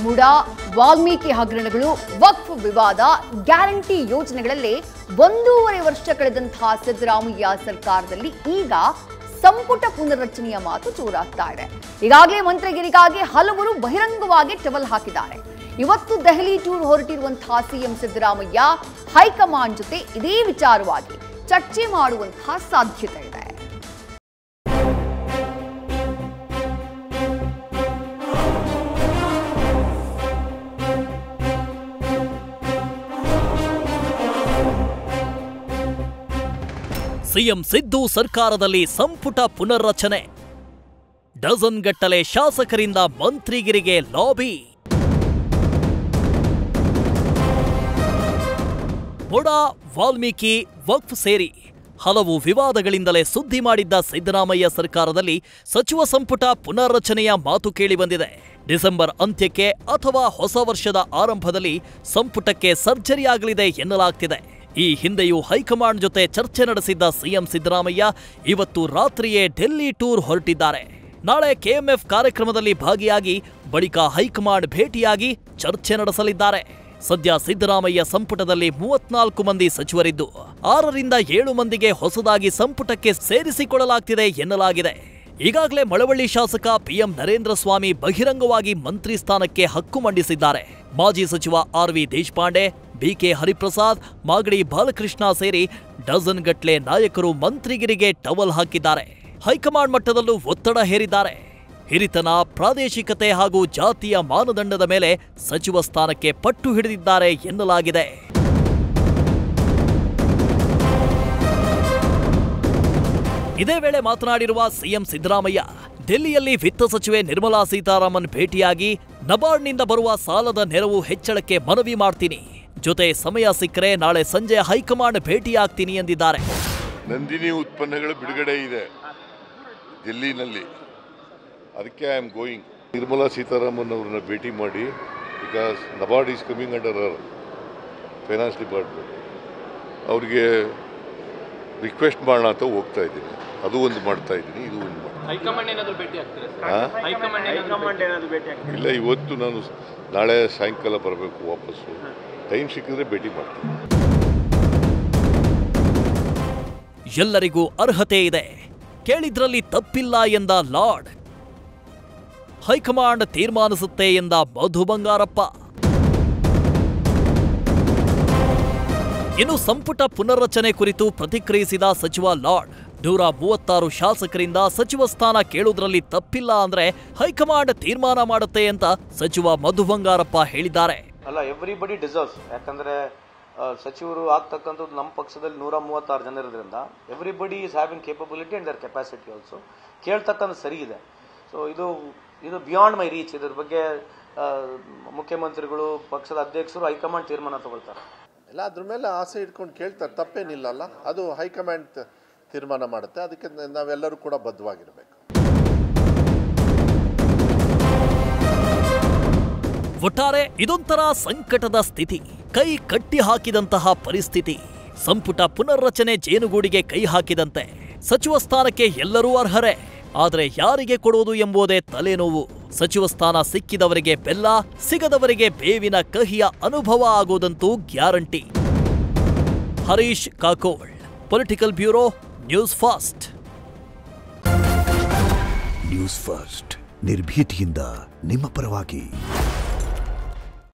ಮುಡಾ, ವಾಲ್ಮೀಕಿ ಹಗರಣಗಳು, ವಕ್ಫ್ ವಿವಾದ, ಗ್ಯಾರಂಟಿ ಯೋಜನೆಗಳಲ್ಲಿ 1.5 ವರ್ಷ ಕಳೆದಂತಹ ಸಿದ್ದರಾಮಯ್ಯ ಸರ್ಕಾರದಲ್ಲಿ ಈಗ ಸಂಪುಟ ಪುನರ್ರಚನೆಯ ಮಾತು ಜೋರಾಗ್ತಾ ಇದೆ. ಈಗಾಗಲೇ ಮಂತ್ರಿಗಿರಿಗಾಗಿ ಹಲವರು ಬಹಿರಂಗವಾಗಿ ಟವಲ್ ಹಾಕಿದ್ದಾರೆ. ಇವತ್ತು ದೆಹಲಿ ಟೂರ್ ಹೊರಟಿರುವಂತಹ ಸಿಎಂ ಸಿದ್ದರಾಮಯ್ಯ ಹೈಕಮಾಂಡ್ ಜೊತೆ ಇದೇ ವಿಚಾರವಾಗಿ ಚರ್ಚೆ ಮಾಡುವಂತಹ ಸಾಧ್ಯತೆ ಇದೆ. ಸಿಎಂ ಸಿದ್ದು ಸರ್ಕಾರದಲ್ಲಿ ಸಂಪುಟ ಪುನರ್ರಚನೆ, ಡಜನ್ ಗಟ್ಟಲೆ ಶಾಸಕರಿಂದ ಮಂತ್ರಿಗಿರಿಗೆ ಲಾಬಿ. ಮುಡಾ, ವಾಲ್ಮೀಕಿ, ವಕ್ಫ್ ಸೇರಿ ಹಲವು ವಿವಾದಗಳಿಂದಲೇ ಸುದ್ದಿ ಮಾಡಿದ್ದ ಸಿದ್ದರಾಮಯ್ಯ ಸರ್ಕಾರದಲ್ಲಿ ಸಚಿವ ಸಂಪುಟ ಪುನರ್ರಚನೆಯ ಮಾತು ಕೇಳಿಬಂದಿದೆ. ಡಿಸೆಂಬರ್ ಅಂತ್ಯಕ್ಕೆ ಅಥವಾ ಹೊಸ ವರ್ಷದ ಆರಂಭದಲ್ಲಿ ಸಂಪುಟಕ್ಕೆ ಸರ್ಜರಿ ಆಗಲಿದೆ ಎನ್ನಲಾಗ್ತಿದೆ. ಈ ಹಿಂದೆಯೂ ಹೈಕಮಾಂಡ್ ಜೊತೆ ಚರ್ಚೆ ನಡೆಸಿದ್ದ ಸಿಎಂ ಸಿದ್ದರಾಮಯ್ಯ ಇವತ್ತು ರಾತ್ರಿಯೇ ಡೆಲ್ಲಿ ಟೂರ್ ಹೊರಟಿದ್ದಾರೆ. ನಾಳೆ ಕೆಎಂಎಫ್ ಕಾರ್ಯಕ್ರಮದಲ್ಲಿ ಭಾಗಿಯಾಗಿ ಬಳಿಕ ಹೈಕಮಾಂಡ್ ಭೇಟಿಯಾಗಿ ಚರ್ಚೆ ನಡೆಸಲಿದ್ದಾರೆ. ಸದ್ಯ ಸಿದ್ದರಾಮಯ್ಯ ಸಂಪುಟದಲ್ಲಿ 34 ಮಂದಿ ಸಚಿವರಿದ್ದು 6ರಿಂದ 7 ಮಂದಿಗೆ ಹೊಸದಾಗಿ ಸಂಪುಟಕ್ಕೆ ಸೇರಿಸಿಕೊಳ್ಳಲಾಗ್ತಿದೆ ಎನ್ನಲಾಗಿದೆ. ಈಗಾಗಲೇ ಮಳವಳ್ಳಿ ಶಾಸಕ ಪಿಎಂ ನರೇಂದ್ರ ಸ್ವಾಮಿ ಬಹಿರಂಗವಾಗಿ ಮಂತ್ರಿ ಸ್ಥಾನಕ್ಕೆ ಹಕ್ಕು ಮಂಡಿಸಿದ್ದಾರೆ. ಮಾಜಿ ಸಚಿವ ಆರ್.ವಿ. ದೇಶಪಾಂಡೆ, ಬಿಕೆ ಹರಿಪ್ರಸಾದ್, ಮಾಗಡಿ ಬಾಲಕೃಷ್ಣ ಸೇರಿ ಡಜನ್ ಗಟ್ಲೆ ನಾಯಕರು ಮಂತ್ರಿಗಿರಿಗೆ ಟವಲ್ ಹಾಕಿದ್ದಾರೆ. ಹೈಕಮಾಂಡ್ ಮಟ್ಟದಲ್ಲೂ ಒತ್ತಡ ಹೇರಿದ್ದಾರೆ. ಹಿರಿತನ, ಪ್ರಾದೇಶಿಕತೆ ಹಾಗೂ ಜಾತಿಯ ಮಾನದಂಡದ ಮೇಲೆ ಸಚಿವ ಸ್ಥಾನಕ್ಕೆ ಪಟ್ಟು ಹಿಡಿದಿದ್ದಾರೆ ಎನ್ನಲಾಗಿದೆ. ಇದೇ ವೇಳೆ ಮಾತನಾಡಿರುವ ಸಿಎಂ ಸಿದ್ದರಾಮಯ್ಯ, ಡೆಲ್ಲಿಯಲ್ಲಿ ವಿತ್ತ ಸಚಿವೆ ನಿರ್ಮಲಾ ಸೀತಾರಾಮನ್ ಭೇಟಿಯಾಗಿ ನಬಾರ್ಡ್ನಿಂದ ಬರುವ ಸಾಲದ ನೆರವು ಹೆಚ್ಚಳಕ್ಕೆ ಮನವಿ ಮಾಡ್ತೀನಿ, ಜೊತೆ ಸಮಯ ಸಿಕ್ಕರೆ ನಾಳೆ ಸಂಜೆ ಹೈಕಮಾಂಡ್ ಭೇಟಿಯಾಗ್ತೀನಿ ಎಂದಿದ್ದಾರೆ. ನಂದಿನಿ ಉತ್ಪನ್ನಗಳ ಬಿಡುಗಡೆ ಇದೆ ಡೆಲ್ಲಿನಲ್ಲಿ, ಅದಕ್ಕೆ I am going. Nirmala Sitharaman ಅವರನ್ನ ಭೇಟಿ ಮಾಡಿ, because NABARD is coming under hour finance department, ಅವ್ರಿಗೆ ರಿಕ್ವೆಸ್ಟ್ ಮಾಡೋಣ ಅಂತ ಹೋಗ್ತಾ ಇದ್ದೀನಿ. ಅದು ಒಂದು ಮಾಡ್ತಾ ಇದ್ದೀನಿ, ಇದು ಒಂದು ಇಲ್ಲ. ಇವತ್ತು ನಾನು ನಾಳೆ ಸಾಯಂಕಾಲ ಬರಬೇಕು ವಾಪಸ್ಸು. ಟೈಮ್ ಸಿಕ್ಕಿದ್ರೆ ಭೇಟಿ ಮಾಡ್ತೀನಿ. ಎಲ್ಲರಿಗೂ ಅರ್ಹತೆ ಇದೆ, ಕೇಳಿದ್ರಲ್ಲಿ ತಪ್ಪಿಲ್ಲ ಎಂದ ಲಾರ್ಡ್. ಹೈಕಮಾಂಡ್ ತೀರ್ಮಾನಿಸುತ್ತೆ ಎಂದ ಮಧು ಬಂಗಾರಪ್ಪ. ಇನ್ನು ಸಂಪುಟ ಪುನರ್ರಚನೆ ಕುರಿತು ಪ್ರತಿಕ್ರಿಯಿಸಿದ ಸಚಿವ ಲಾರ್ಡ್, 136 ಶಾಸಕರಿಂದ ಸಚಿವ ಸ್ಥಾನ ಕೇಳುವುದರಲ್ಲಿ ತಪ್ಪಿಲ್ಲ ಅಂದ್ರೆ ಹೈಕಮಾಂಡ್ ತೀರ್ಮಾನ ಮಾಡುತ್ತೆ ಅಂತ ಸಚಿವ ಮಧು ಬಂಗಾರಪ್ಪ ಹೇಳಿದ್ದಾರೆ. ಅಲ್ಲ, ಎವ್ರಿಬಡಿ ಡಿಸರ್ವ್ಸ್. ಯಾಕಂದ್ರೆ ಸಚಿವರು ಆಗ್ತಕ್ಕಂಥದ್ದು ನಮ್ಮ ಪಕ್ಷದಲ್ಲಿ 136 ಜನ ಇರೋದ್ರಿಂದ everybody is having capability and their capacity also. ಕೇಳ್ತಕ್ಕಂಥ ಸರಿ ಇದೆ. ಸೊ ಇದು ಬಿಯಾಂಡ್ ಮೈ ರೀಚ್. ಇದ್ರ ಬಗ್ಗೆ ಮುಖ್ಯಮಂತ್ರಿಗಳು, ಪಕ್ಷದ ಅಧ್ಯಕ್ಷರು, ಹೈಕಮಾಂಡ್ ತೀರ್ಮಾನ ತಗೊಳ್ತಾರೆ. ಇಲ್ಲ, ಅದ್ರ ಮೇಲೆ ಆಸೆ ಇಟ್ಕೊಂಡು ಕೇಳ್ತಾರೆ, ತಪ್ಪೇನಿಲ್ಲಲ್ಲ. ಅದು ಹೈಕಮಾಂಡ್ ತೀರ್ಮಾನ ಮಾಡುತ್ತೆ. ಅದಕ್ಕೆ ನಾವೆಲ್ಲರೂ ಕೂಡ ಬದ್ಧವಾಗಿರಬೇಕು. ಒಟ್ಟಾರೆ ಇದೊಂಥರ ಸಂಕಟದ ಸ್ಥಿತಿ, ಕೈ ಕಟ್ಟಿ ಹಾಕಿದಂತಹ ಪರಿಸ್ಥಿತಿ. ಸಂಪುಟ ಪುನರ್ರಚನೆ ಜೇನುಗೂಡಿಗೆ ಕೈ ಹಾಕಿದಂತೆ. ಸಚಿವ ಸ್ಥಾನಕ್ಕೆ ಎಲ್ಲರೂ ಅರ್ಹರೇ, ಆದರೆ ಯಾರಿಗೆ ಕೊಡೋದು ಎಂಬುದೇ ತಲೆನೋವು. ಸಚಿವ ಸ್ಥಾನ ಸಿಕ್ಕಿದವರಿಗೆ ಬೆಲ್ಲ, ಸಿಗದವರಿಗೆ ಬೇವಿನ ಕಹಿಯ ಅನುಭವ ಆಗೋದಂತೂ guarantee. Harish Kakol, political bureau, news first. News first ನಿರ್ಭೀತಿಯಿಂದ ನಿಮ್ಮ ಪರವಾಗಿ.